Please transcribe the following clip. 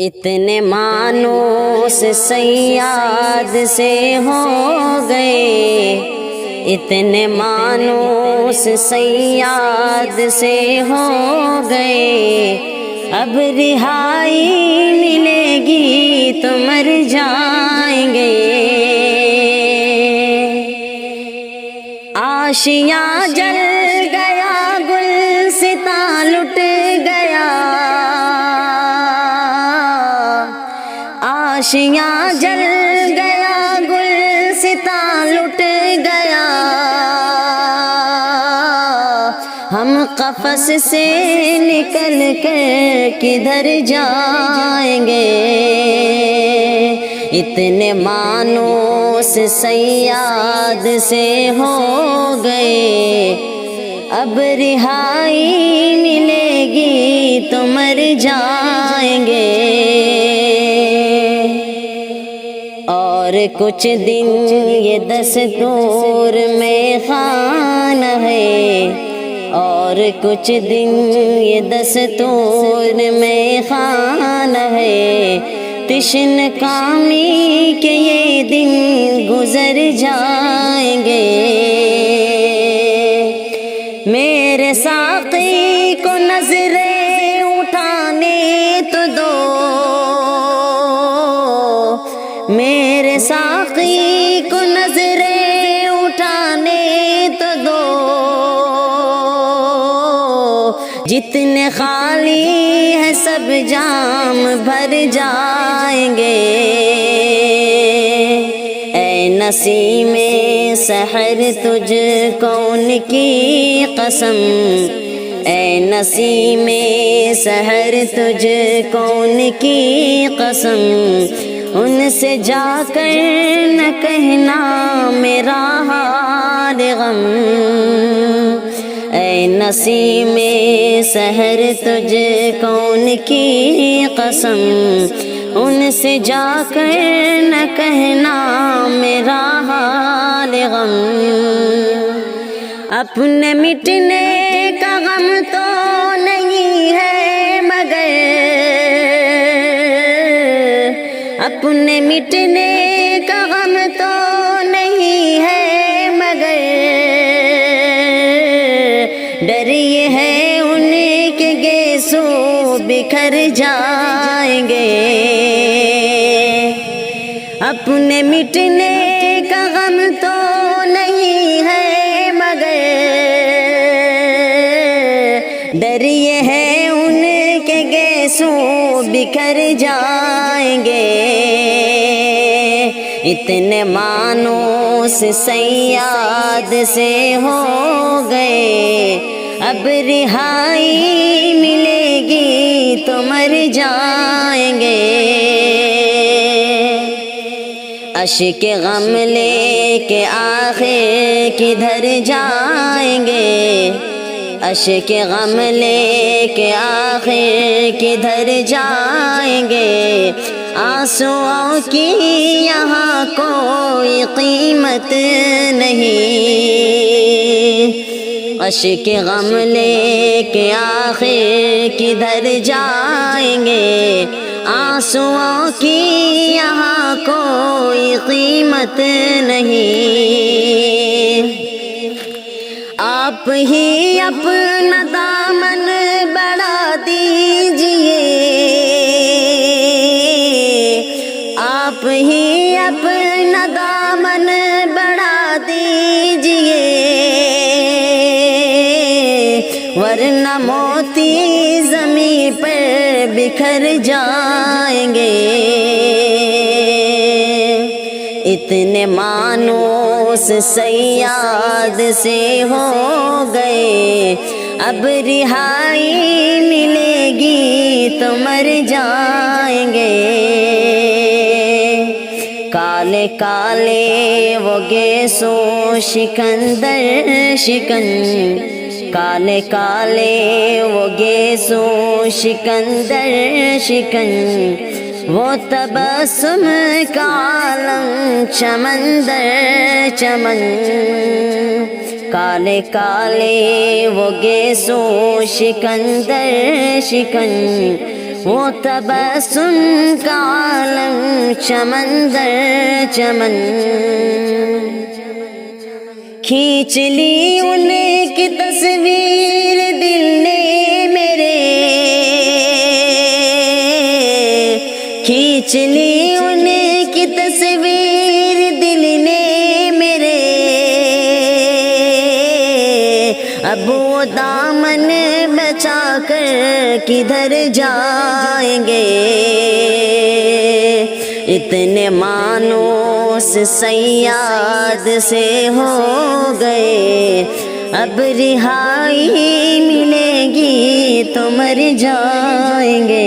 اتنے مانوس صیاد سے ہو گئے، اتنے مانوس صیاد سے ہو گئے، اب رہائی ملے گی تو مر جائیں گے۔ آشیاں جل گیا، گلستاں لٹ گیا، آشیاں جل گیا، گلستاں لٹ گیا، ہم قفس سے نکل کر کدھر جائیں گے؟ اتنے مانوس صیاد سے ہو گئے، اب رہائی ملے گی تو مر جائیں گے۔ اور کچھ دن یہ دستور میں خانہ ہے، اور کچھ دن یہ دستور میں خانہ ہے، تشن کامی کے یہ دن گزر جائیں گے۔ میرے ساقی کو نظریں اٹھانے تو دو، میرے ساقی کو نظریں اٹھانے تو دو، جتنے خالی ہے سب جام بھر جائیں گے۔ اے نسیم سحر تجھ کون کی قسم، اے نسیم سحر تجھ کون کی قسم، ان سے جا کر نہ کہنا میرا حال غم۔ اے نسیم سحر تجھ کون کی قسم، ان سے جا کر نہ کہنا میرا حال غم۔ اپنے مٹنے کا غم تو نہیں ہے مگر، اپنے مٹنے کا غم تو نہیں ہے مگر، ڈر یہ ہے ان کے گیسو بکھر جائیں گے۔ اپنے مٹنے کا غم تو نہیں ہے مگر، ڈر یہ ہے ان کے گیسو بکھر جائیں گے۔ اتنے مانوس صیاد سے ہو گئے، اب رہائی ملے گی تو مر جائیں گے۔ اشک غم لے کے آخر کدھر جائیں گے؟ اشک غم لے کے آخر کدھر جائیں گے؟ آنسوؤں کی یہاں کوئی قیمت نہیں، اشک غم لے کے آخر کدھر جائیں گے؟ آنسوؤں کی یہاں کوئی قیمت نہیں۔ آپ ہی اپنا دامن بڑھا دیجئے، آپ ہی اپنا دامن بڑھا دیجئے، ورنہ موتی زمین پر بکھر جائیں گے۔ اتنے مانوس صیاد سے ہو گئے، اب رہائی ملے گی تو مر جائیں گے۔ کالے کالے وہ گیسو شکندر شکن، کالے کالے وہ گیسو شکندر شکن، وہ تبسم کا عالم چمندر چمن، کالے کالے وہ گیسو شکندر شکن، وہ تبسم کا عالم چمن در چمن کھینچ لی ان کی تصویر دل نے میرے کھینچ لی ان کی تصویر دل نے میرے اب وہ دامن بچا کر کدھر جائیں گے اتنے مانوس صیاد سے ہو گئے اب رہائی ملے گی تو مر جائیں گے